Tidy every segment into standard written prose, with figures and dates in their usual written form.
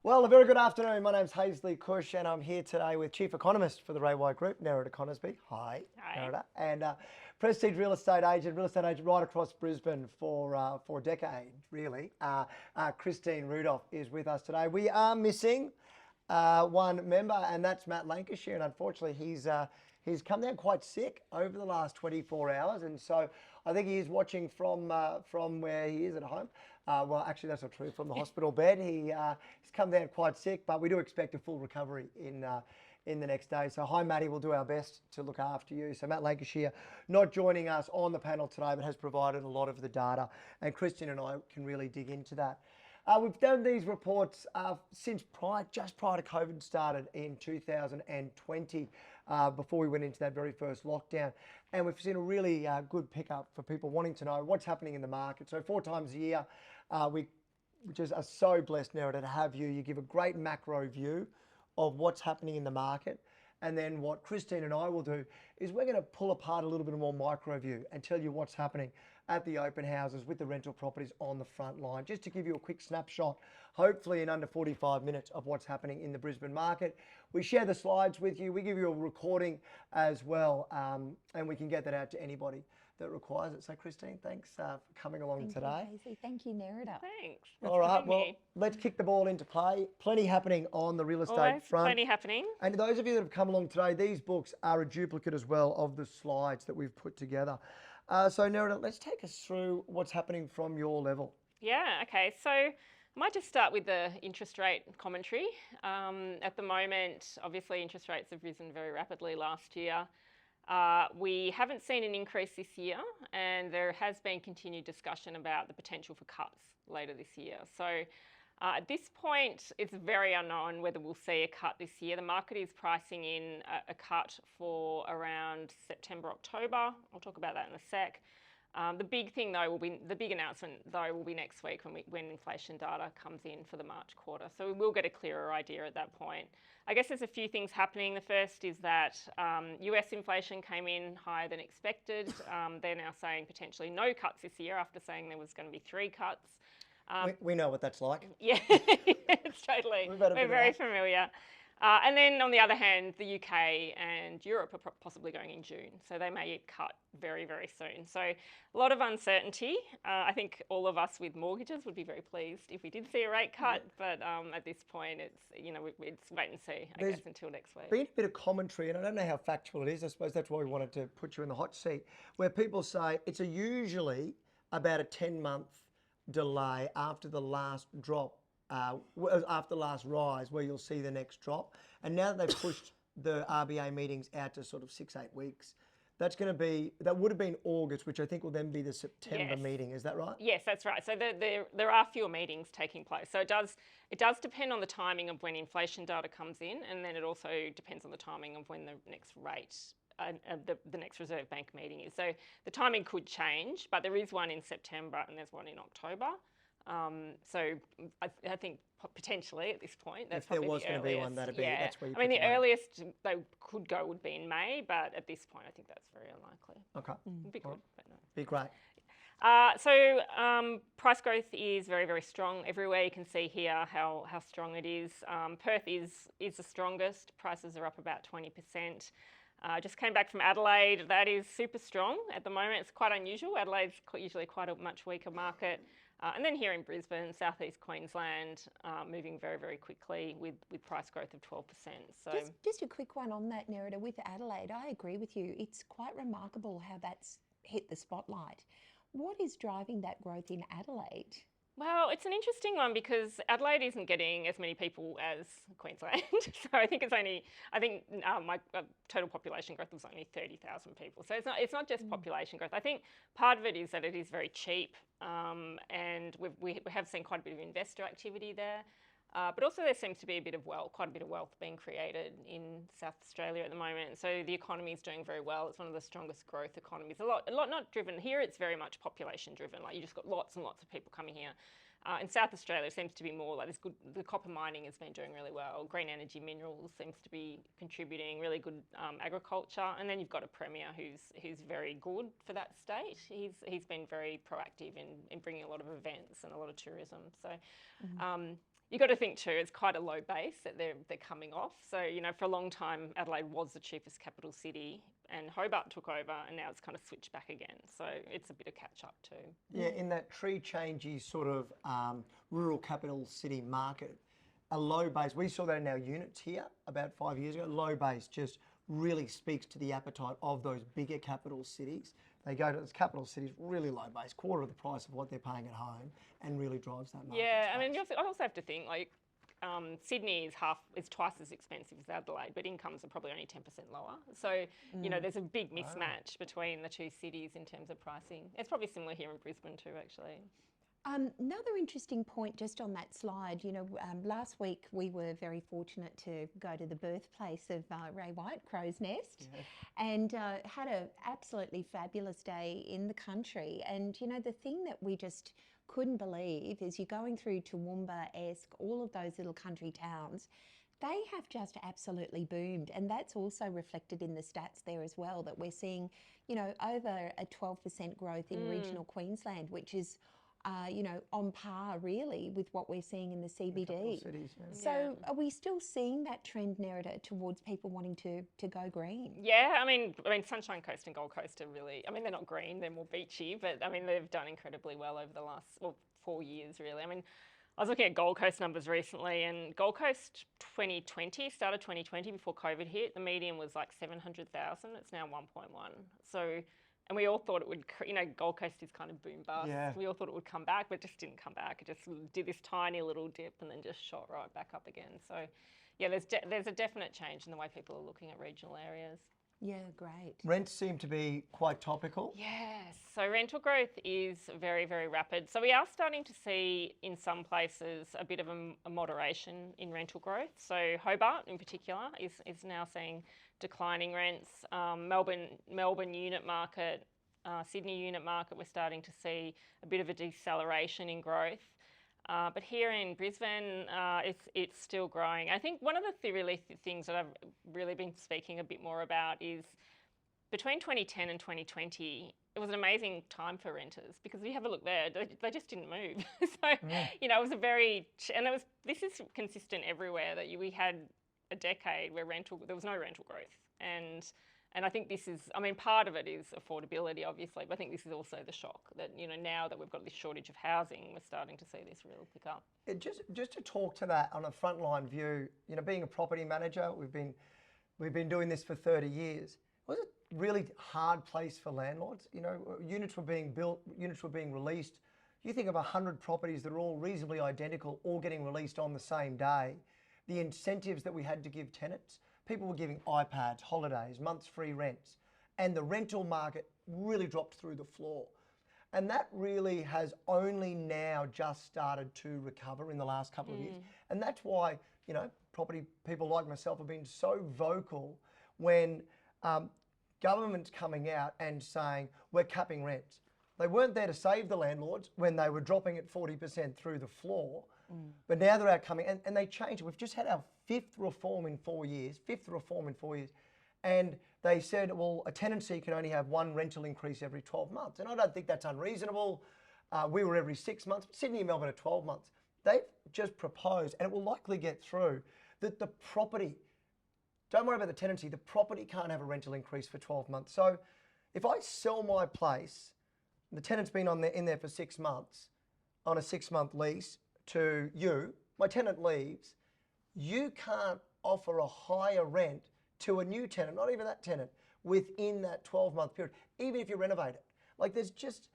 Well, a very good afternoon. My name's Hazley Cush, and I'm here today with Chief Economist for the Ray White Group, Nerida Conisbee. Hi, Hi. Nerida. And Prestige real estate agent right across Brisbane for a decade, really. Christine Rudolph is with us today. We are missing one member, and that's Matt Lancashire. And unfortunately, he's come down quite sick over the last 24 hours, and so I think he is watching from where he is at home. Well, actually, that's not true. From the hospital bed, he's come down quite sick, but we do expect a full recovery in the next day. So, hi, Matty. We'll do our best to look after you. So, Matt Lancashire not joining us on the panel today, but has provided a lot of the data, and Christian and I can really dig into that. We've done these reports since just prior to COVID started in 2020, before we went into that very first lockdown. And we've seen a really good pickup for people wanting to know what's happening in the market. So 4 times a year, we just are so blessed, Nerida, to have you. You give a great macro view of what's happening in the market. And then what Christine and I will do is we're going to pull apart a little bit more micro view and tell you what's happening at the open houses with the rental properties on the front line, just to give you a quick snapshot, hopefully in under 45 minutes, of what's happening in the Brisbane market. We share the slides with you. We give you a recording as well, and we can get that out to anybody that requires it. So, Christine, thanks for coming along today. Thank you, Casey. Thank you, Nerida. Thanks. All right, well, let's kick the ball into play. Plenty happening on the real estate Always front. plenty happening. And those of you that have come along today, these books are a duplicate as well of the slides that we've put together. So, Nerida, let's take us through what's happening from your level. Yeah, okay. So I might just start with the interest rate commentary. At the moment, obviously, interest rates have risen very rapidly last year. We haven't seen an increase this year, and there has been continued discussion about the potential for cuts later this year. So at this point, it's very unknown whether we'll see a cut this year. The market is pricing in a cut for around September, October. I'll talk about that in a sec. The big thing though the big announcement though will be next week when inflation data comes in for the March quarter. So we will get a clearer idea at that point. I guess there's a few things happening. The first is that US inflation came in higher than expected. They're now saying potentially no cuts this year after saying there was going to be 3 cuts. We know what that's like. Yeah, it's totally. We're very familiar. And then on the other hand, the UK and Europe are possibly going in June, so they may cut very, very soon. So a lot of uncertainty. I think all of us with mortgages would be very pleased if we did see a rate cut, but at this point, it's it's wait and see. I guess until next week. Been a bit of commentary, and I don't know how factual it is. I suppose that's why we wanted to put you in the hot seat, where people say it's usually about a 10-month delay after the last drop. After the last rise, where you'll see the next drop. And now that they've pushed the RBA meetings out to sort of 6-8 weeks, that would have been August, which I think will then be the September meeting. Is that right? Yes, that's right. So there are fewer meetings taking place. So it does depend on the timing of when inflation data comes in, and then it also depends on the timing of when the next rate. The next Reserve Bank meeting is. So the timing could change, but there is one in September and there's one in October. So I think potentially at this point, that's probably the earliest. If there was going to be one, that'd be, that's where you the earliest they could go would be in May, but at this point, I think that's very unlikely. Okay. It'd be good, but no. Be great. So price growth is very, very strong everywhere. You can see here how strong it is. Perth is the strongest. Prices are up about 20%. Just came back from Adelaide. That is super strong at the moment. It's quite unusual. Adelaide's usually quite a much weaker market. And then here in Brisbane, southeast Queensland, moving very, very quickly with price growth of 12%. So just a quick one on that, Nerida, with Adelaide. I agree with you. It's quite remarkable how that's hit the spotlight. What is driving that growth in Adelaide? Well, it's an interesting one because Adelaide isn't getting as many people as Queensland. So I think my total population growth was only 30,000 people. So it's not just population growth. I think part of it is that it is very cheap, and we have seen quite a bit of investor activity there. But also there seems to be quite a bit of wealth being created in South Australia at the moment. So the economy is doing very well. It's one of the strongest growth economies. A lot not driven here. It's very much population driven. Like you just got lots and lots of people coming here. In South Australia, it seems to be more like this good. The copper mining has been doing really well. Green energy minerals seems to be contributing. Really good agriculture, and then you've got a premier who's very good for that state. He's been very proactive in bringing a lot of events and a lot of tourism. So. you got to think too, it's quite a low base that they're coming off. So, you know, for a long time, Adelaide was the cheapest capital city and Hobart took over and now it's kind of switched back again. So it's a bit of catch up too. Yeah, in that tree changey sort of rural capital city market, a low base, we saw that in our units here about 5 years ago, low base just really speaks to the appetite of those bigger capital cities. They go to those capital cities, really low base, quarter of the price of what they're paying at home, and really drives that market. Yeah, I mean, space. I also have to think like Sydney is twice as expensive as Adelaide, but incomes are probably only 10% lower. So, you know, there's a big mismatch between the two cities in terms of pricing. It's probably similar here in Brisbane too, actually. Another interesting point just on that slide, you know, last week we were very fortunate to go to the birthplace of Ray White, Crow's Nest, and had an absolutely fabulous day in the country. And, you know, the thing that we just couldn't believe is you're going through Toowoomba, Esk, all of those little country towns, they have just absolutely boomed. And that's also reflected in the stats there as well, that we're seeing, you know, over a 12% growth in regional Queensland, which is you know, on par really with what we're seeing in the CBD. Cities, yeah. So are we still seeing that trend, Nerida, towards people wanting to go green? Yeah, I mean, Sunshine Coast and Gold Coast are really, I mean, they're not green, they're more beachy, but I mean, they've done incredibly well over the last 4 years, really. I mean, I was looking at Gold Coast numbers recently, and Gold Coast 2020, started 2020 before COVID hit, the median was like 700,000, it's now 1.1. So, and we all thought it would, you know, Gold Coast is kind of boom bust. Yeah. We all thought it would come back, but it just didn't come back. It just did this tiny little dip and then just shot right back up again. So, yeah, there's a definite change in the way people are looking at regional areas. Yeah, great. Rents seem to be quite topical. Yes, so rental growth is very, very rapid. So we are starting to see in some places a bit of a moderation in rental growth. So Hobart in particular is now seeing declining rents. Melbourne unit market, Sydney unit market, we're starting to see a bit of a deceleration in growth. But here in Brisbane, it's still growing. I think one of the things that I've really been speaking a bit more about is between 2010 and 2020, it was an amazing time for renters because if you have a look there, they just didn't move. So, you know, it was this is consistent everywhere that we had a decade where there was no rental growth. And I think this is, I mean, part of it is affordability, obviously, but I think this is also the shock that, you know, now that we've got this shortage of housing, we're starting to see this real pick up. Just to talk to that on a frontline view, you know, being a property manager, we've been doing this for 30 years. Was it really hard place for landlords? You know, units were being built, units were being released. You think of 100 properties that are all reasonably identical, all getting released on the same day. The incentives that we had to give tenants, people were giving iPads, holidays, months free rents, and the rental market really dropped through the floor. And that really has only now just started to recover in the last couple of years. And that's why, you know, property people like myself have been so vocal when government's coming out and saying, we're capping rents. They weren't there to save the landlords when they were dropping it 40% through the floor. But now they're out coming, and they changed it. We've just had our fifth reform in 4 years. And they said, well, a tenancy can only have one rental increase every 12 months. And I don't think that's unreasonable. We were every 6 months. Sydney and Melbourne are 12 months. They've just proposed, and it will likely get through, that the property, don't worry about the tenancy, the property can't have a rental increase for 12 months. So if I sell my place, the tenant's been in there for 6 months, on a 6-month lease to you, my tenant leaves, you can't offer a higher rent to a new tenant, not even that tenant, within that 12-month period, even if you renovate it. Like it's just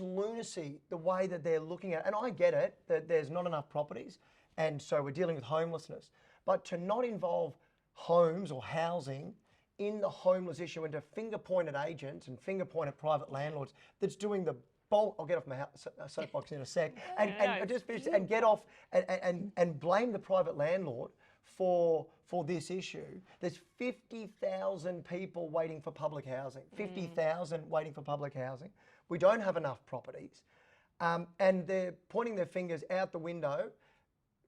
lunacy the way that they're looking at it. And I get it, that there's not enough properties, and so we're dealing with homelessness. But to not involve homes or housing in the homeless issue and to finger-pointed agents and finger-pointed private landlords that's doing the bulk, I'll get off my soapbox in a sec, and just finish and get off and blame the private landlord for this issue. There's 50,000 people waiting for public housing, 50,000 waiting for public housing. We don't have enough properties. And they're pointing their fingers out the window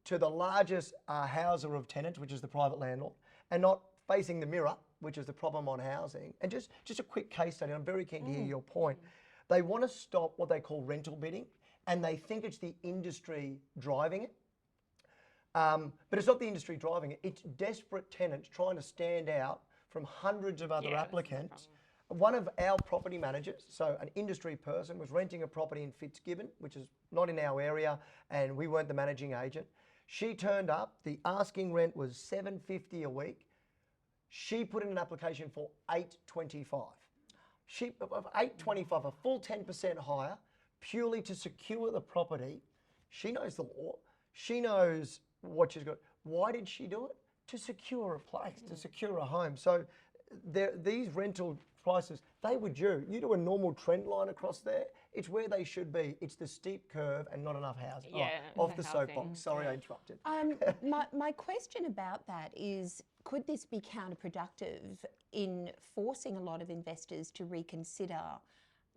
to the largest houser of tenants, which is the private landlord, and not facing the mirror, which is the problem on housing. And just a quick case study, I'm very keen to hear your point. They want to stop what they call rental bidding, and they think it's the industry driving it. But it's not the industry driving it. It's desperate tenants trying to stand out from hundreds of other Yeah, that's the applicants. One of our property managers, so an industry person, was renting a property in Fitzgibbon, which is not in our area, and we weren't the managing agent. She turned up. The asking rent was $750 a week. She put in an application for $825. She $825, a full 10% higher, purely to secure the property. She knows the law. She knows what she's got. Why did she do it? To secure a place, to secure a home. So these rental prices, they were due. You do a normal trend line across there, it's where they should be. It's the steep curve and not enough housing. Yeah, Off the the housing, soapbox. Sorry, I interrupted. My question about that is, could this be counterproductive in forcing a lot of investors to reconsider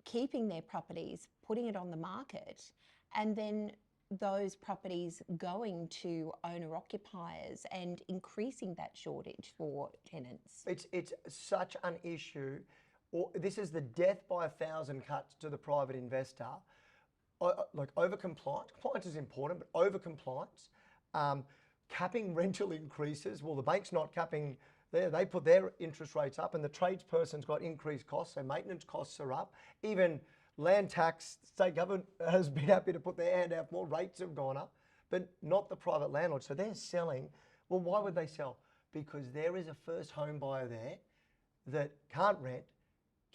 keeping their properties, putting it on the market, and then those properties going to owner-occupiers and increasing that shortage for tenants? It's such an issue. This is the death by 1,000 cuts to the private investor. Like over-compliance. Compliance is important, but over-compliance. Capping rental increases. Well, the bank's not capping there. They put their interest rates up and the tradesperson's got increased costs, so maintenance costs are up. Even land tax, state government has been happy to put their hand out more. Rates have gone up, but not the private landlord. So they're selling. Well, why would they sell? Because there is a first home buyer there that can't rent,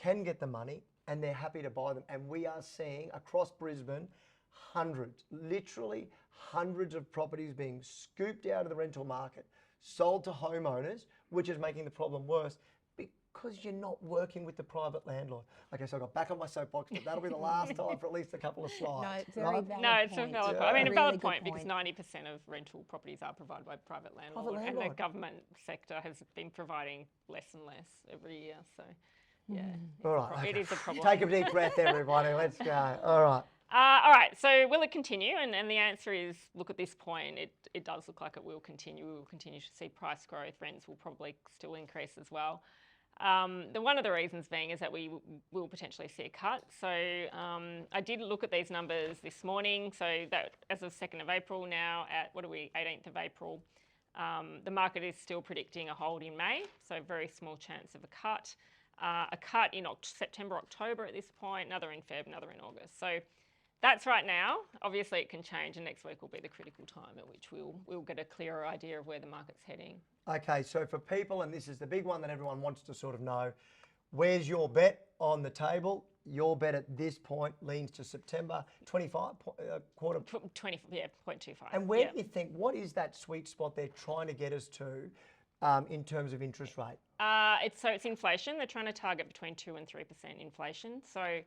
can get the money, and they're happy to buy them. And we are seeing across Brisbane hundreds, literally hundreds of properties being scooped out of the rental market, sold to homeowners, which is making the problem worse because you're not working with the private landlord. Okay, so I got back on my soapbox, but that'll be the last time for at least a couple of slides. No, very valid No, it's a point. valid Yeah. point. I mean, a Really valid good point because 90% of rental properties are provided by private landlord, and the landlord. government sector has been providing less and less every year. So, yeah, All right. it is a problem. Take a deep breath, everybody. Let's go. All right. All right, so will it continue? And the answer is, look, at this point, it does look like it will continue. We will continue to see price growth. Rents will probably still increase as well. One of the reasons being is that we will potentially see a cut. So I did look at these numbers this morning. So that as of 2nd of April now at, 18th of April, the market is still predicting a hold in May. So very small chance of a cut. A cut in September, October at this point, another in Feb, another in August. So that's right now. Obviously it can change and next week will be the critical time at which we'll get a clearer idea of where the market's heading. Okay, so for people, and this is the big one that everyone wants to sort of know, where's your bet on the table? Your bet at this point leans to September 25, quarter. 20, yeah, 0.25. And where do you think, what is that sweet spot they're trying to get us to in terms of interest rate? It's inflation. They're trying to target between 2 and 3% inflation. So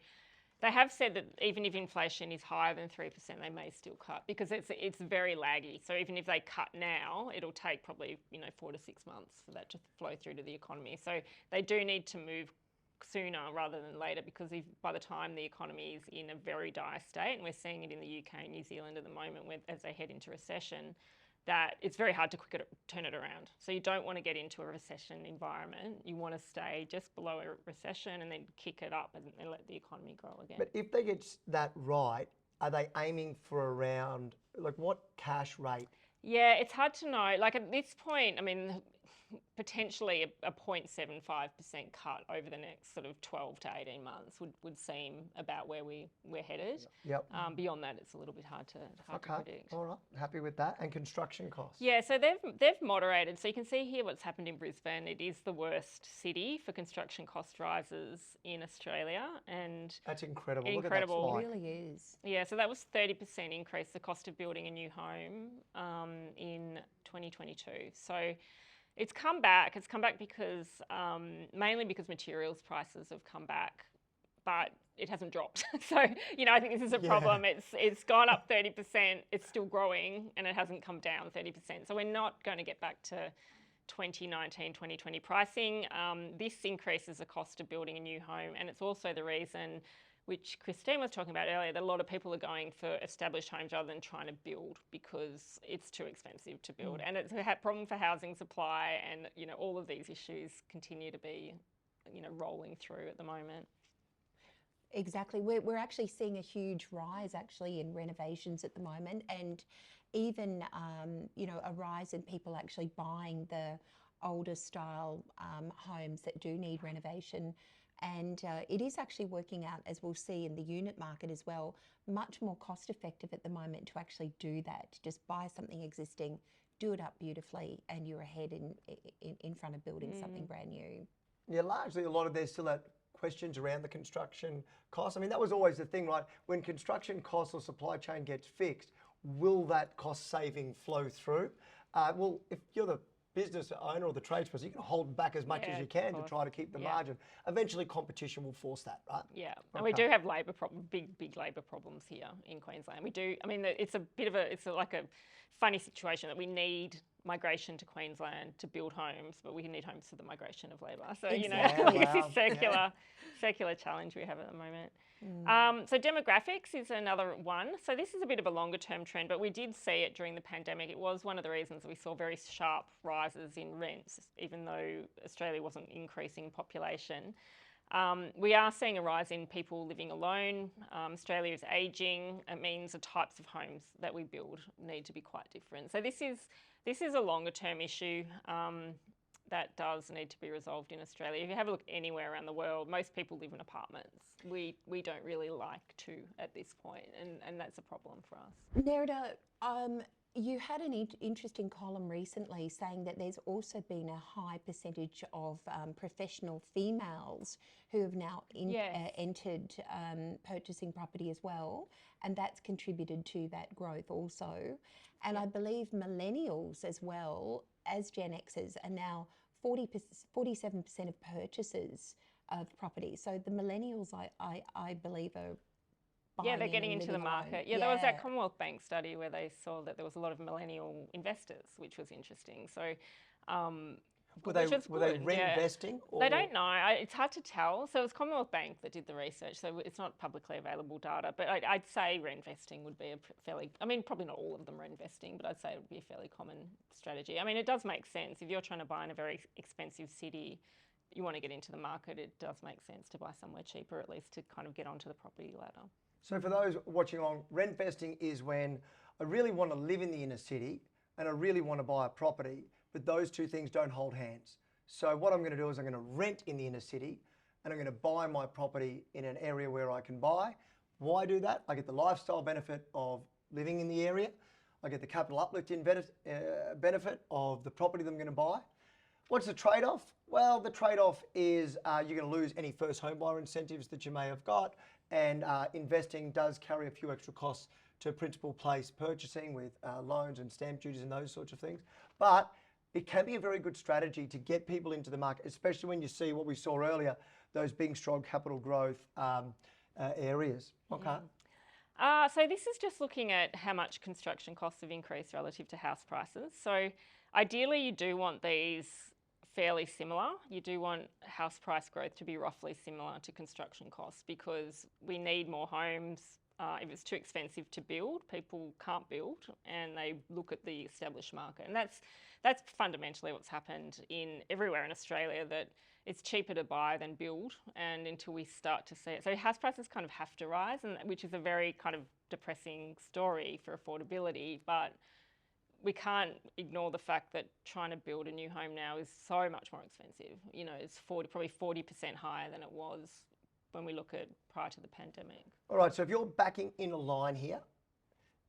they have said that even if inflation is higher than 3%, they may still cut because it's very laggy. So even if they cut now, it'll take probably 4 to 6 months for that to flow through to the economy. So they do need to move sooner rather than later because by the time the economy is in a very dire state, and we're seeing it in the UK and New Zealand at the moment as they head into recession, that it's very hard to turn it around. So you don't want to get into a recession environment. You want to stay just below a recession and then kick it up and let the economy grow again. But if they get that right, are they aiming for around, like what cash rate? Yeah, it's hard to know. Like at this point, I mean, potentially a 0.75% cut over the next sort of 12 to 18 months would seem about where we're headed. Yep. Beyond that, it's a little bit hard to predict. All right, happy with that. And construction costs? Yeah, so they've moderated. So you can see here what's happened in Brisbane. It is the worst city for construction cost rises in Australia, and that's incredible. Incredible. Look at that It slide. really is. yeah, so that was 30% increase the cost of building a new home in 2022. So it's come back. It's come back because mainly because materials prices have come back, but it hasn't dropped. So I think this is a problem. It's gone up 30%. It's still growing, and it hasn't come down 30%. So we're not going to get back to 2019, 2020 pricing. This increases the cost of building a new home, and it's also the reason, which Christine was talking about earlier, that a lot of people are going for established homes rather than trying to build because it's too expensive to build. And it's a problem for housing supply, and all of these issues continue to be rolling through at the moment. Exactly. We're actually seeing a huge rise actually in renovations at the moment, and even a rise in people actually buying the older style homes that do need renovation. And it is actually working out, as we'll see in the unit market as well, much more cost effective at the moment to actually do that. Just buy something existing, do it up beautifully, and you're ahead in front of building something brand new. Yeah, largely a lot of there's still that questions around the construction costs. I mean, that was always the thing, right? When construction costs or supply chain gets fixed, will that cost saving flow through? Well, if you're the business owner or the tradesperson, you can hold back as much as you can to try to keep the margin. Eventually, competition will force that, right? Yeah, and we do have labour big labour problems here in Queensland. We do. I mean, it's a bit of like a funny situation that we need migration to Queensland to build homes, but we need homes for the migration of labour. So Exactly. it's this circular challenge we have at the moment. So demographics is another one. So this is a bit of a longer term trend, but we did see it during the pandemic. It was one of the reasons we saw very sharp rises in rents, even though Australia wasn't increasing population. We are seeing a rise in people living alone. Australia is ageing. It means the types of homes that we build need to be quite different. So this is a longer term issue that does need to be resolved in Australia. If you have a look anywhere around the world, most people live in apartments. We don't really like to at this point, and that's a problem for us. Nerida, you had an interesting column recently saying that there's also been a high percentage of professional females who have now entered purchasing property as well, and that's contributed to that growth also. And I believe millennials as well as Gen Xers are now 47% of purchasers of property. So the millennials, I believe, are they're getting into the market. Yeah, there was that Commonwealth Bank study where they saw that there was a lot of millennial investors, which was interesting. So, were they reinvesting? Or? They don't know. It's hard to tell. So it was Commonwealth Bank that did the research. So it's not publicly available data. But I'd say reinvesting would be a fairly, I mean, probably not all of them are investing, but I'd say it would be a fairly common strategy. I mean, it does make sense. If you're trying to buy in a very expensive city, you want to get into the market, it does make sense to buy somewhere cheaper, at least to kind of get onto the property ladder. So for those watching along, rent vesting is when I really want to live in the inner city and I really want to buy a property, but those two things don't hold hands. So what I'm going to do is I'm going to rent in the inner city and I'm going to buy my property in an area where I can buy. Why do that? I get the lifestyle benefit of living in the area. I get the capital uplift benefit of the property that I'm going to buy. What's the trade-off? Well, the trade-off is you're going to lose any first home buyer incentives that you may have got, and investing does carry a few extra costs to principal place purchasing with loans and stamp duties and those sorts of things. But it can be a very good strategy to get people into the market, especially when you see what we saw earlier, those big, strong capital growth areas. Okay. So this is just looking at how much construction costs have increased relative to house prices. So ideally, you do want these fairly similar. You do want house price growth to be roughly similar to construction costs because we need more homes. If it's too expensive to build, people can't build and they look at the established market. And that's fundamentally what's happened everywhere in Australia, that it's cheaper to buy than build, and until we start to see it. So house prices kind of have to rise, which is a very kind of depressing story for affordability, but we can't ignore the fact that trying to build a new home now is so much more expensive. You know, it's probably 40% higher than it was when we look at prior to the pandemic. All right, so if you're backing in a line here,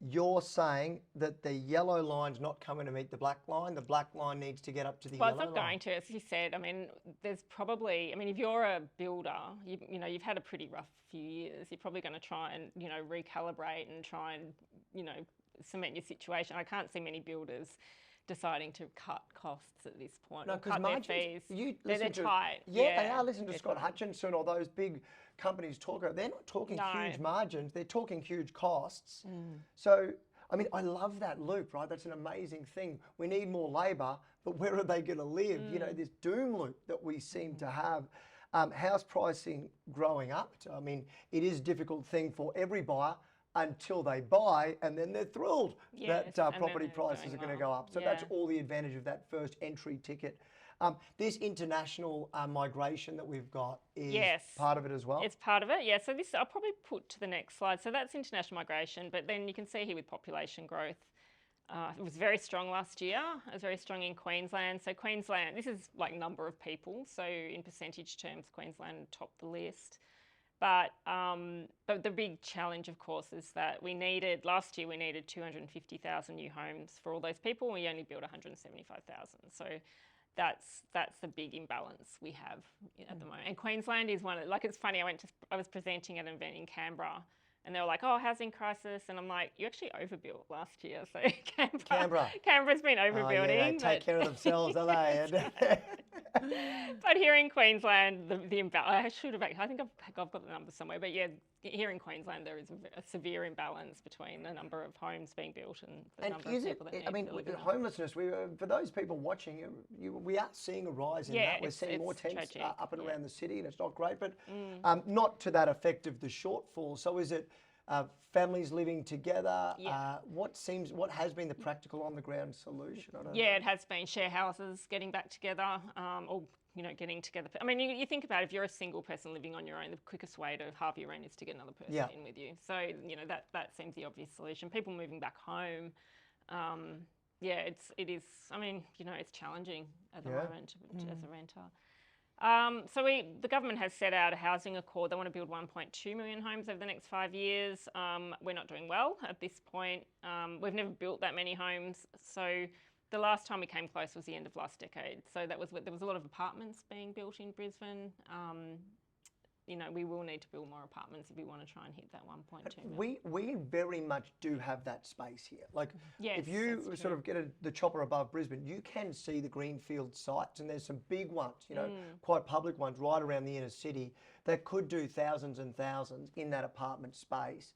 you're saying that the yellow line's not coming to meet the black line. The black line needs to get up to the yellow line. Well, it's not going to, as you said. I mean, there's probably, if you're a builder, you've had a pretty rough few years. You're probably going to try and, recalibrate and try and, cement your situation. I can't see many builders deciding to cut costs at this point. No, because margins, they're tight. Yeah, they are. Listen to Scott Hutchinson or those big companies talk about. They're not talking huge margins. They're talking huge costs. So, I love that loop, right? That's an amazing thing. We need more labour, but where are they going to live? This doom loop that we seem to have. House pricing growing up. It is a difficult thing for every buyer until they buy, and then they're thrilled that property prices are going to go up. So that's all the advantage of that first entry ticket. This international migration that we've got is part of it as well? It's part of it, yeah. So this I'll probably put to the next slide. So that's international migration, but then you can see here with population growth, It was very strong last year. It was very strong in Queensland. So Queensland, this is like number of people. So in percentage terms, Queensland topped the list. But the big challenge, of course, is that last year we needed 250,000 new homes for all those people, and we only built 175,000. So that's the big imbalance we have at the moment. And Queensland is one of, like, it's funny, I was presenting at an event in Canberra, and they were like, "Oh, housing crisis," and I'm like, "You actually overbuilt last year." So Canberra's been overbuilding. They take care of themselves, don't they? But here in Queensland, the imbalance, I think I've got the numbers somewhere, but yeah, here in Queensland there is a severe imbalance between the number of homes being built and the number of people that need to live in them. Homelessness, for those people watching, we are seeing a rise in that. We're seeing more tents tragic. Up and around the city, and it's not great, but not to that effect of the shortfall. So is it families living together? Yeah. What has been the practical on the ground solution? I don't know. It has been share houses getting back together, or getting together. I mean, you think about if you're a single person living on your own, the quickest way to halve your rent is to get another person in with you. So that seems the obvious solution. People moving back home, it is. I mean, it's challenging at the moment as a renter. So the government has set out a housing accord. They want to build 1.2 million homes over the next 5 years. We're not doing well at this point. We've never built that many homes. So the last time we came close was the end of last decade. So there was a lot of apartments being built in Brisbane. We will need to build more apartments if we want to try and hit that 1.2 million. We very much do have that space here. Like, Yes, if you that's sort true. of get the chopper above Brisbane, you can see the greenfield sites, and there's some big ones, quite public ones right around the inner city that could do thousands and thousands in that apartment space.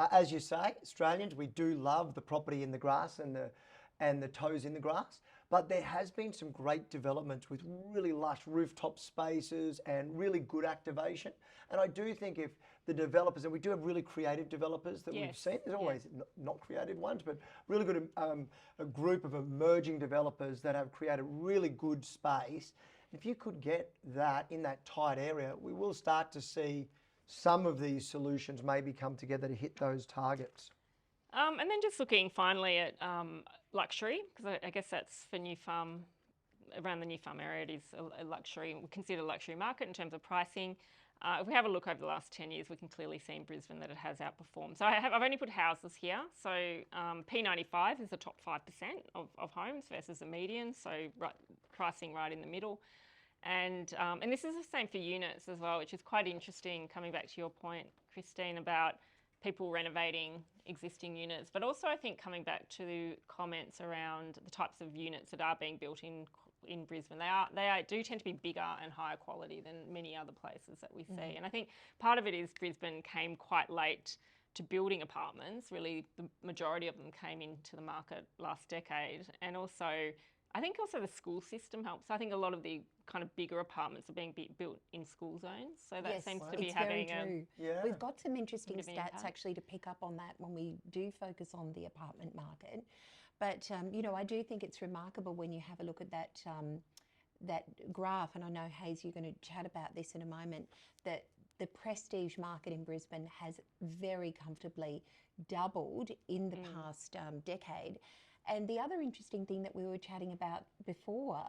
As you say, Australians, we do love the property in the grass and the toes in the grass. But there has been some great developments with really lush rooftop spaces and really good activation. And I do think if the developers, and we do have really creative developers that we've seen, there's always not creative ones, but really good, a group of emerging developers that have created really good space. If you could get that in that tight area, we will start to see some of these solutions maybe come together to hit those targets. And then just looking finally at luxury, because I guess that's for New Farm, around the New Farm area, it is a luxury, we consider a luxury market in terms of pricing. If we have a look over the last 10 years, we can clearly see in Brisbane that it has outperformed. So I've only put houses here. So P95 is the top 5% of homes versus the median, so pricing right in the middle. And this is the same for units as well, which is quite interesting, coming back to your point, Christine, about people renovating existing units, but also I think coming back to comments around the types of units that are being built in Brisbane. They do tend to be bigger and higher quality than many other places that we see. And I think part of it is Brisbane came quite late to building apartments. Really, the majority of them came into the market last decade, and also I think also the school system helps. I think a lot of the kind of bigger apartments are being built in school zones. So that seems to be having very true. Yeah. We've got some interesting bit of an stats impact. actually to pick up on that when we do focus on the apartment market. But, I do think it's remarkable when you have a look at that that graph, and I know, Hayes, you're going to chat about this in a moment, that the prestige market in Brisbane has very comfortably doubled in the past decade. And the other interesting thing that we were chatting about before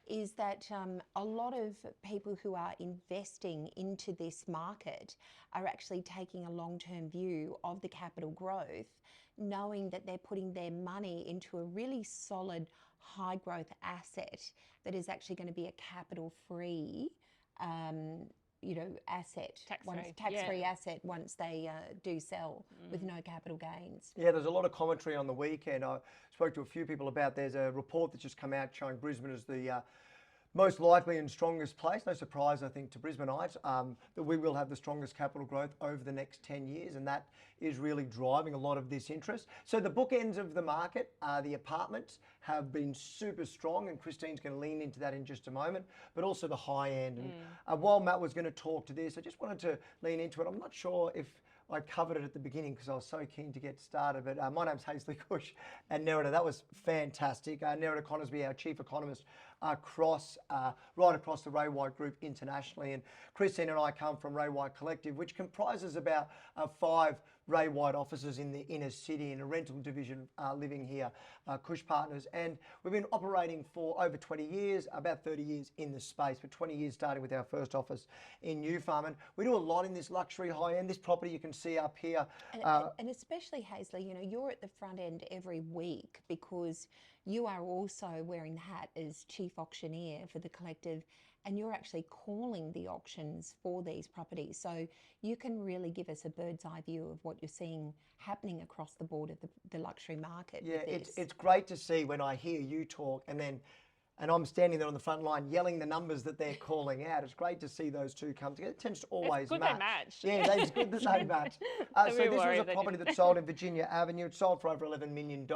is that a lot of people who are investing into this market are actually taking a long-term view of the capital growth, knowing that they're putting their money into a really solid high growth asset that is actually going to be a capital free asset, tax-free asset once they do sell with no capital gains. Yeah, there's a lot of commentary on the weekend. I spoke to a few people about, there's a report that's just come out showing Brisbane as the most likely and strongest place. No surprise, I think, to Brisbaneites, that we will have the strongest capital growth over the next 10 years, and that is really driving a lot of this interest. So the bookends of the market, the apartments have been super strong, and Christine's going to lean into that in just a moment, but also the high end. And while Matt was going to talk to this, I just wanted to lean into it. I'm not sure if I covered it at the beginning because I was so keen to get started, but my name's Hazley Cush and Nerida. That was fantastic. Nerida Conisbee, our chief economist, right across the Ray White Group internationally. And Christine and I come from Ray White Collective, which comprises about 5 Ray White offices in the inner city in a rental division living here, Cush Partners. And we've been operating for over 20 years, about 30 years in the space, but 20 years starting with our first office in New Farm. And we do a lot in this luxury high end. This property you can see up here. And especially, Hazley, you know, you're at the front end every week because you are also wearing the hat as chief auctioneer for the collective, and you're actually calling the auctions for these properties. So you can really give us a bird's eye view of what you're seeing happening across the board of the luxury market. Yeah, with this. it's great to see when I hear you talk and I'm standing there on the front line yelling the numbers that they're calling out. It's great to see those two come together. It tends to always good match. they match. Yeah, it's good that they match. Don't So be this was worried a they property didn't. that sold in Virginia Avenue. It sold for over $11 million.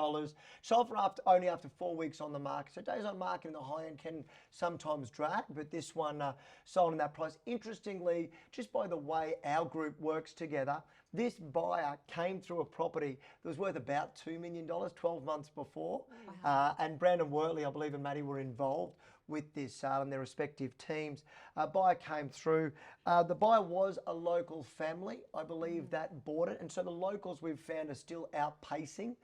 Sold for only after 4 weeks on the market. So days on market in the high end can sometimes drag, but this one sold in that price. Interestingly, just by the way our group works together, this buyer came through a property that was worth about $2 million 12 months before. And Brandon Wortley, I believe, and Maddie were involved with this sale and their respective teams. Buyer came through. The buyer was a local family, I believe, that bought it. And so the locals we've found are still outpacing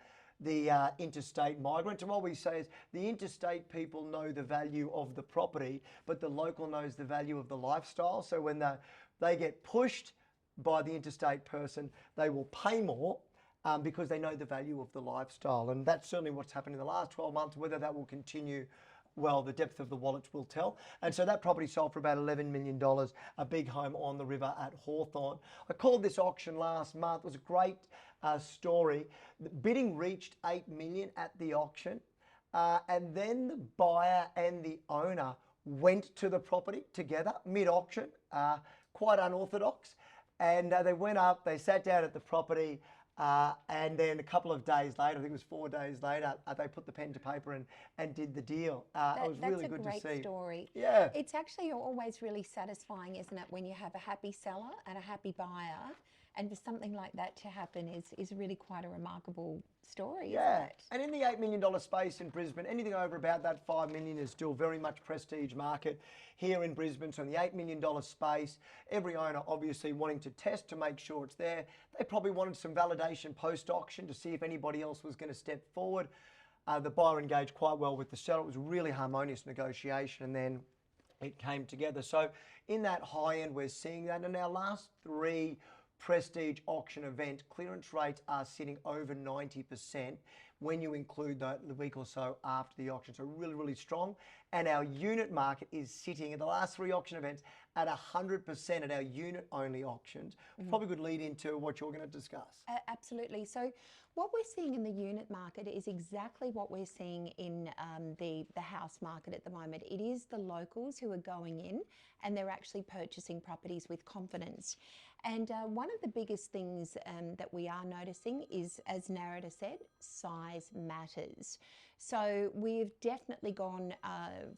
the interstate migrants. And what we say is the interstate people know the value of the property, but the local knows the value of the lifestyle. So when they get pushed by the interstate person, they will pay more because they know the value of the lifestyle. And that's certainly what's happened in the last 12 months. Whether that will continue, well, the depth of the wallets will tell. And so that property sold for about $11 million, a big home on the river at Hawthorn. I called this auction last month. It was a great story. The bidding reached $8 million at the auction. And then the buyer and the owner went to the property together mid-auction, quite unorthodox. And they went up, they sat down at the property, and then a couple of days later, I think it was 4 days later, they put the pen to paper and did the deal. It was really good to see. That's a great story. Yeah. It's actually always really satisfying, isn't it, when you have a happy seller and a happy buyer, and for something like that to happen is really quite a remarkable story, Yeah, isn't it? and in the $8 million space in Brisbane, anything over about that $5 million is still very much prestige market here in Brisbane. So in the $8 million space, every owner obviously wanting to test to make sure it's there. They probably wanted some validation post-auction to see if anybody else was going to step forward. The buyer engaged quite well with the seller. It was a really harmonious negotiation, and then it came together. So in that high end, we're seeing that. And our last 3 prestige auction event clearance rates are sitting over 90% when you include the week or so after the auction. So really, really strong. And our unit market is sitting at the last 3 auction events at 100% at our unit only auctions. Probably could lead into what you're going to discuss. Absolutely. So what we're seeing in the unit market is exactly what we're seeing in the house market at the moment. It is the locals who are going in and they're actually purchasing properties with confidence. And one of the biggest things that we are noticing is, as Narita said, size matters. So we've definitely gone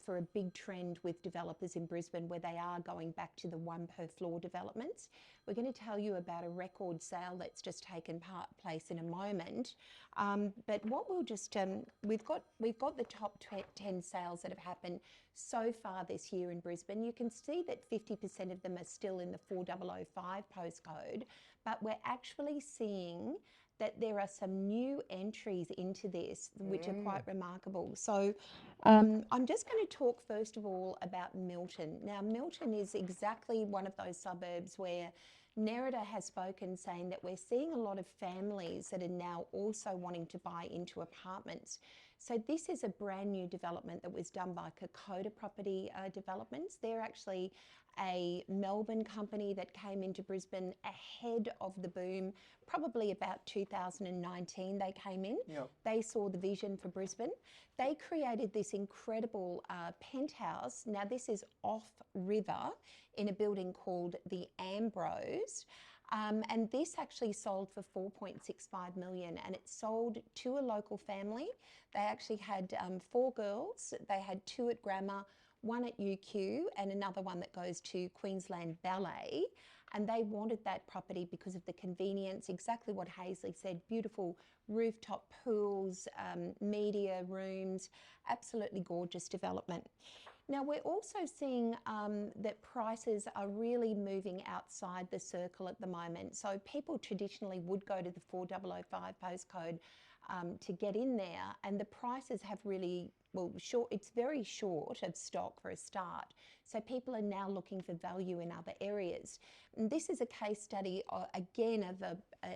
for a big trend with developers in Brisbane where they are going back to the 1 per floor developments. We're going to tell you about a record sale that's just taken place in a moment. But what we'll just, we've got the top 10 sales that have happened so far this year in Brisbane. You can see that 50% of them are still in the 4005 postcode, but we're actually seeing that there are some new entries into this which are quite remarkable. So I'm just going to talk first of all about Milton. Now Milton is exactly one of those suburbs where Nerida has spoken, saying that we're seeing a lot of families that are now also wanting to buy into apartments. So this is a brand new development that was done by Kokoda Property Developments. They're actually a Melbourne company that came into Brisbane ahead of the boom, probably about 2019 they came in. Yep. They saw the vision for Brisbane. They created this incredible penthouse. Now this is off river in a building called the Ambrose. And this actually sold for $4.65 million, and it sold to a local family. They actually had 4 girls. They had 2 at Grammar, 1 at UQ, and another one that goes to Queensland Ballet. and they wanted that property because of the convenience, exactly what Hazley said, beautiful rooftop pools, media rooms, absolutely gorgeous development. Now, we're also seeing that prices are really moving outside the circle at the moment. So people traditionally would go to the 4005 postcode to get in there, and the prices have really, it's very short of stock for a start. So people are now looking for value in other areas. And this is a case study, again, of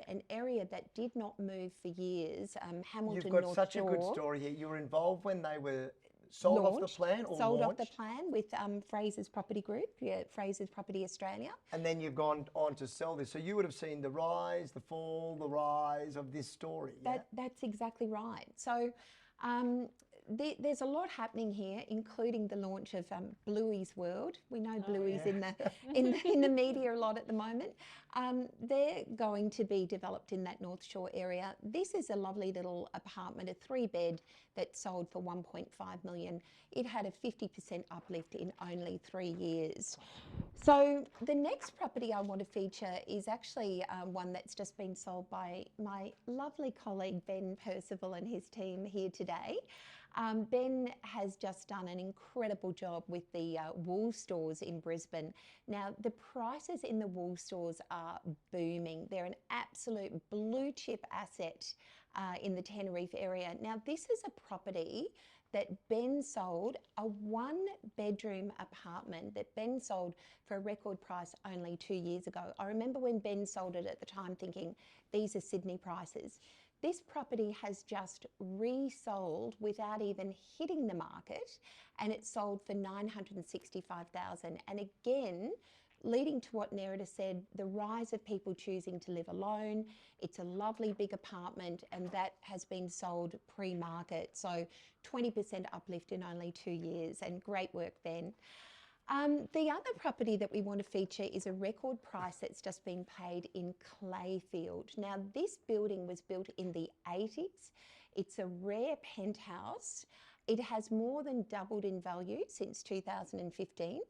an area that did not move for years, Hamilton You've got North such Shore. a good story here. You were involved when they were sold off the plan or sold launched? off the plan with Fraser's Property Group, Fraser's Property Australia. And then you've gone on to sell this. So you would have seen the rise, the fall, the rise of this story. Yeah? That's exactly right. So there's a lot happening here, including the launch of Bluey's World. We know Bluey's in the media a lot at the moment. They're going to be developed in that North Shore area. This is a lovely little apartment, a 3-bed that sold for $1.5 million. It had a 50% uplift in only 3 years. So the next property I want to feature is actually one that's just been sold by my lovely colleague Ben Percival and his team here today. Ben has just done an incredible job with the Wool stores in Brisbane. Now, the prices in the Wool stores are booming. They're an absolute blue chip asset in the Tenerife area. Now, this is a property that Ben sold, a 1-bedroom apartment that Ben sold for a record price only 2 years ago. I remember when Ben sold it at the time thinking, these are Sydney prices. This property has just resold without even hitting the market, and it sold for $965,000. And again, leading to what Nerida said, the rise of people choosing to live alone. It's a lovely big apartment, and that has been sold pre-market. So 20% uplift in only 2 years, and great work, Ben. The other property that we want to feature is a record price that's just been paid in Clayfield. Now, this building was built in the 80s. It's a rare penthouse. It has more than doubled in value since 2015,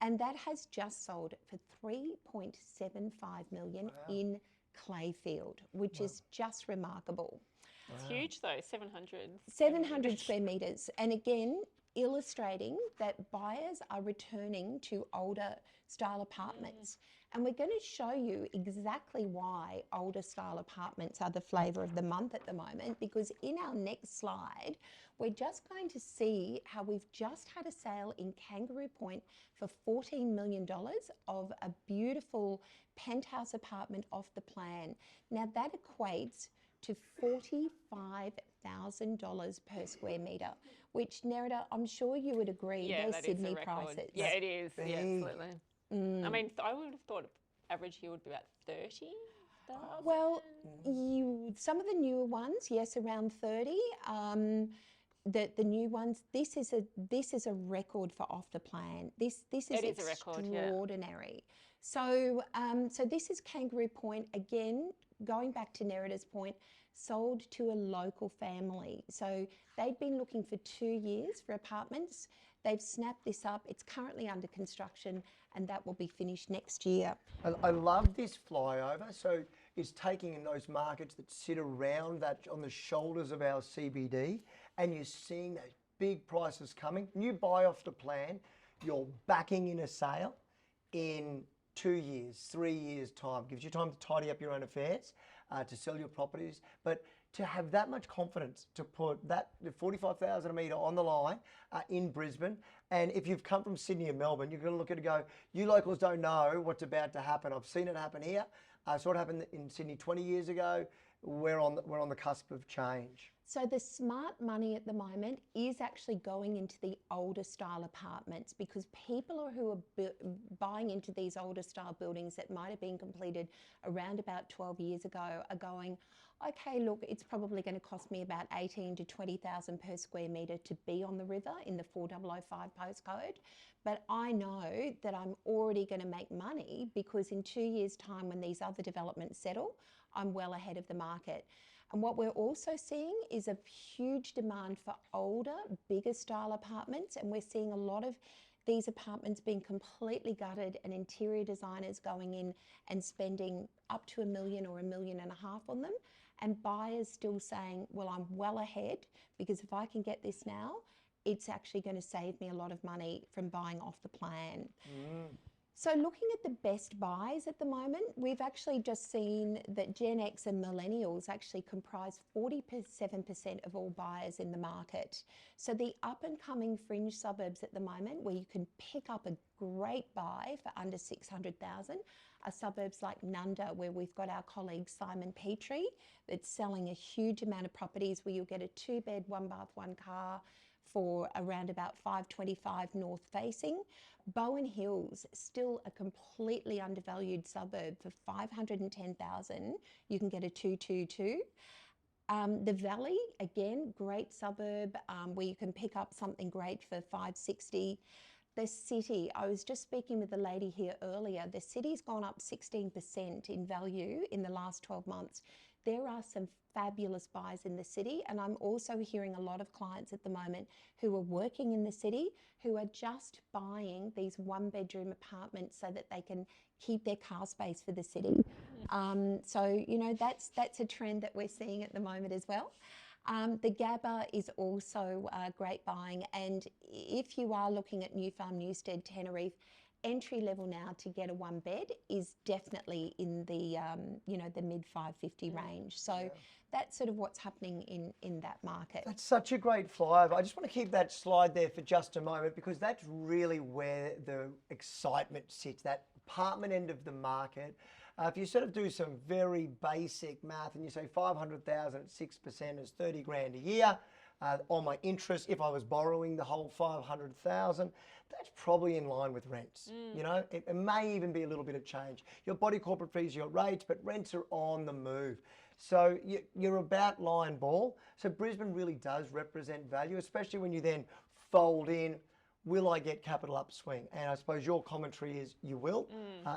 and that has just sold for $3.75 million in Clayfield, which is just remarkable. It's huge though, 700 square metres. And again, illustrating that buyers are returning to older style apartments. And we're going to show you exactly why older style apartments are the flavour of the month at the moment, because in our next slide, we're just going to see how we've just had a sale in Kangaroo Point for $14 million of a beautiful penthouse apartment off the plan. Now that equates to $45,000 per square metre, which, Nerida, I'm sure you would agree, Yeah, they're that Sydney is a record. prices. Yeah, it is. Big. Yeah, absolutely. I mean, I would have thought average here would be about 30. Well, some of the newer ones, yes, around 30. The new ones, this is a record for off the plan. This is It is a record, yeah. extraordinary. So so this is Kangaroo Point again. Going back to Nerida's point, sold to a local family. So they'd been looking for 2 years for apartments. They've snapped this up. It's currently under construction, and that will be finished next year. I love this flyover. So it's taking in those markets that sit around that on the shoulders of our CBD, and you're seeing those big prices coming. You buy off the plan, you're backing in a sale in 2 years, 3 years time. Gives you time to tidy up your own affairs, to sell your properties, but to have that much confidence to put the 45,000 a metre on the line in Brisbane. And if you've come from Sydney or Melbourne, you're going to look at it and go, you locals don't know what's about to happen. I've seen it happen here. Saw it happen in Sydney 20 years ago. We're on the cusp of change. So the smart money at the moment is actually going into the older style apartments, because people who are buying into these older style buildings that might have been completed around about 12 years ago are going, okay, look, it's probably going to cost me about 18 to 20,000 per square metre to be on the river in the 4005 postcode. But I know that I'm already going to make money, because in 2 years' time, when these other developments settle, I'm well ahead of the market. And what we're also seeing is a huge demand for older, bigger style apartments, and we're seing a lot of these apartments being completely gutted and interior designers going in and spending up to $1 million or $1.5 million on them, and buyers still saying, well, I'm well ahead because if I can get this now, it's actually going to save me a lot of money from buying off the plan. So looking at the best buys at the moment, we've actually just seen that Gen X and millennials actually comprise 47% of all buyers in the market. So the up and coming fringe suburbs at the moment where you can pick up a great buy for under 600,000 are suburbs like Nunda, where we've got our colleague Simon Petrie that's selling a huge amount of properties where you'll get a 2-bed, 1-bath, 1-car for around about 525 north facing. Bowen Hills, still a completely undervalued suburb, for 510,000 you can get a 222. The Valley, again, great suburb where you can pick up something great for 560. The city, I was just speaking with the lady here earlier, the city's gone up 16% in value in the last 12 months. There are some fabulous buys in the city, and I'm also hearing a lot of clients at the moment who are working in the city who are just buying these 1-bedroom apartments so that they can keep their car space for the city. So, you know, that's a trend that we're seeing at the moment as well. The Gabba is also great buying, and if you are looking at New Farm, Newstead, Tenerife, entry level now to get a 1-bed is definitely in the you know, the mid 550 range. So that's sort of what's happening in that market. That's such a great flyover. I just want to keep that slide there for just a moment because that's really where the excitement sits, that apartment end of the market. If you sort of do some very basic math and you say 500,000 at 6% is 30 grand a year, on my interest, if I was borrowing the whole 500,000, that's probably in line with rents. You know, it may even be a little bit of change. Your body corporate fees, your rates, but rents are on the move. So you're about line ball. So Brisbane really does represent value, especially when you then fold in, will I get capital upswing? And I suppose your commentary is you will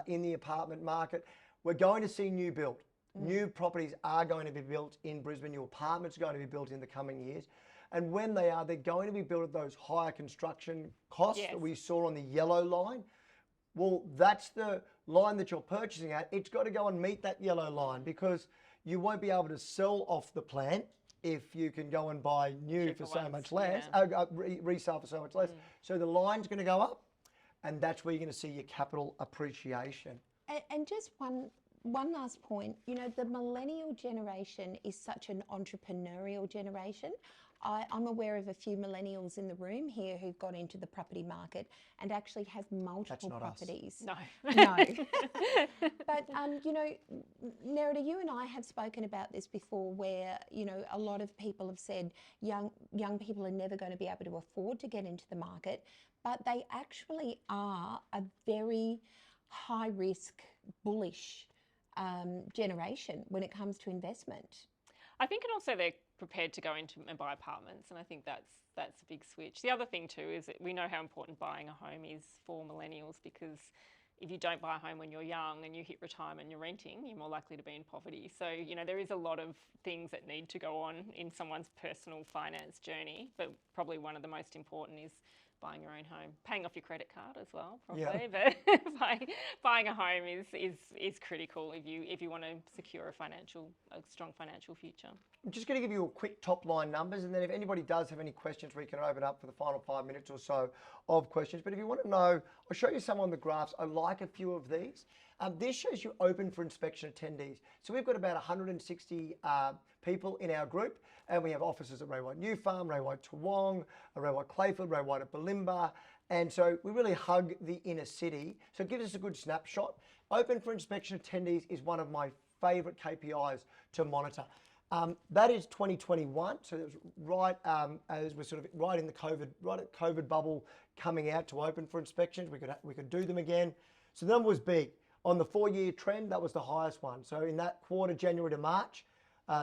in the apartment market. We're going to see new build. New properties are going to be built in Brisbane. New apartments are going to be built in the coming years. And when they are, they're going to be built at those higher construction costs that we saw on the yellow line. Well, that's the line that you're purchasing at. It's got to go and meet that yellow line because you won't be able to sell off the plan if you can go and buy new for so much less, resale for so much less. So the line's going to go up, and that's where you're going to see your capital appreciation. And just one last point, you know, the millennial generation is such an entrepreneurial generation. I'm aware of a few millennials in the room here who've got into the property market and actually have multiple properties. No. No. But, you know, Nerida, you and I have spoken about this before where, you know, a lot of people have said young people are never going to be able to afford to get into the market, but they actually are a very high risk, bullish generation when it comes to investment. I think, and also they're prepared to go into and buy apartments, and I think that's a big switch. The other thing too is that we know how important buying a home is for millennials, because if you don't buy a home when you're young and you hit retirement and you're renting, you're more likely to be in poverty. So, you know, there is a lot of things that need to go on in someone's personal finance journey, but probably one of the most important is buying your own home, paying off your credit card as well, probably. But buying a home is critical if you want to secure a strong financial future. I'm just going to give you a quick top line numbers, and then if anybody does have any questions, we can open up for the final 5 minutes or so of questions. But if you want to know, I'll show you some on the graphs. I like a few of these. This shows you open for inspection attendees. So we've got about 160 people in our group, and we have offices at Ray White New Farm, Ray White Toowong, Ray White Clayfield, Ray White at Bulimba. And so we really hug the inner city. So it gives us a good snapshot. Open for inspection attendees is one of my favourite KPIs to monitor. That is 2021, so it was right as we're sort of right in the COVID bubble coming out to open for inspections. We could do them again. So the number was big. On the 4-year trend, that was the highest one. So in that quarter, January to March,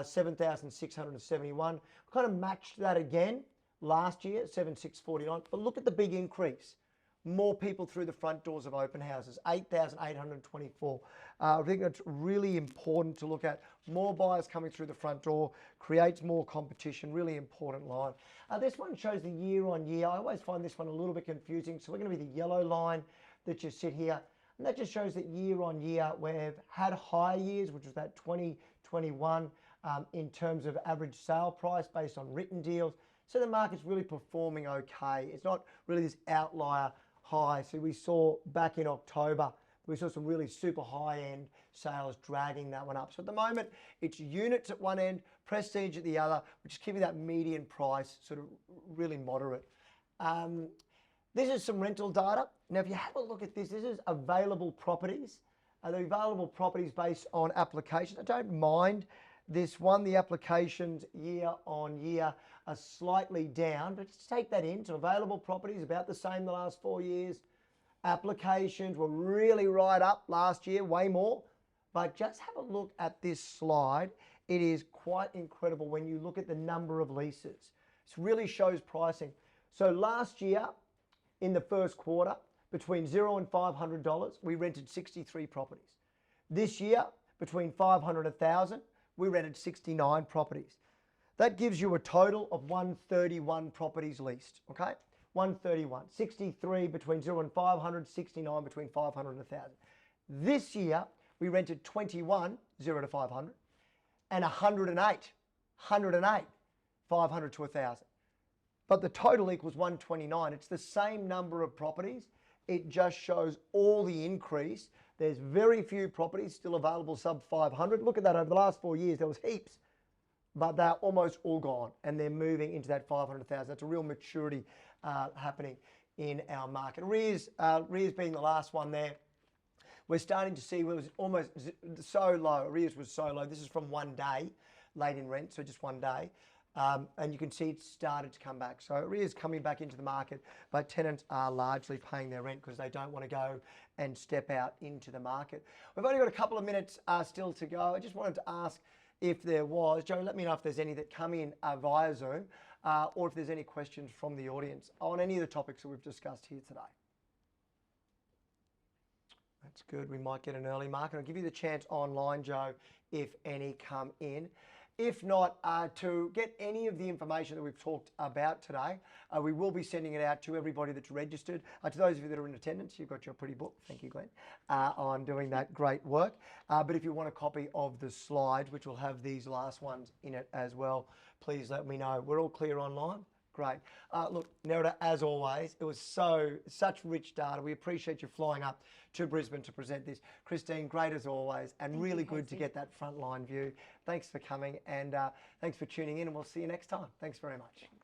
7,671. Kind of matched that again last year, 7,649. But look at the big increase more people through the front doors of open houses, 8,824. I think that's really important to look at. More buyers coming through the front door creates more competition, really important line. This one shows the year on year. I always find this one a little bit confusing. So we're going to be the yellow line that you sit here. And that just shows that year on year we've had higher years, which was that 2021 in terms of average sale price based on written deals. So the market's really performing okay. It's not really this outlier high. So we saw back in October, we saw some really super high end sales dragging that one up. So at the moment, it's units at one end, prestige at the other, which is keeping that median price sort of really moderate. This is some rental data. Now, if you have a look at this, this is available properties. The available properties based on applications. I don't mind this one. The applications year on year are slightly down, but just take that into available properties, about the same the last 4 years. Applications were really right up last year, way more. But just have a look at this slide. It is quite incredible when you look at the number of leases. It really shows pricing. So last year, in the first quarter, between $0 and $500, we rented 63 properties. This year, between $500 and $1,000, we rented 69 properties. That gives you a total of 131 properties leased, okay? 131. 63 between 0 and 500, 69 between 500 and 1,000. This year, we rented 21, 0 to 500, and 108, 500 to 1,000. But the total equals 129. It's the same number of properties. It just shows all the increase. There's very few properties still available sub 500. Look at that, over the last 4 years, there was heaps, but they're almost all gone and they're moving into that 500,000. That's a real maturity happening in our market. Arrears being the last one there. We're starting to see it was almost so low. Arrears was so low. This is from 1 day late in rent, so just 1 day. And you can see it started to come back. So arrears coming back into the market, but tenants are largely paying their rent because they don't want to go and step out into the market. We've only got a couple of minutes still to go. I just wanted to ask if there was, Joe, let me know if there's any that come in via Zoom or if there's any questions from the audience on any of the topics that we've discussed here today. That's good. We might get an early mark. I'll give you the chance online, Joe, if any come in. If not, to get any of the information that we've talked about today, we will be sending it out to everybody that's registered. To those of you that are in attendance, you've got your pretty book. Thank you, Glenn, on doing that great work. But if you want a copy of the slides, which will have these last ones in it as well, please let me know. We're all clear online? Great. Look, Nerida, as always, it was such rich data. We appreciate you flying up to Brisbane to present this. Christine, great as always, and really good to get that frontline view. Thanks for coming, and thanks for tuning in, and we'll see you next time. Thanks very much.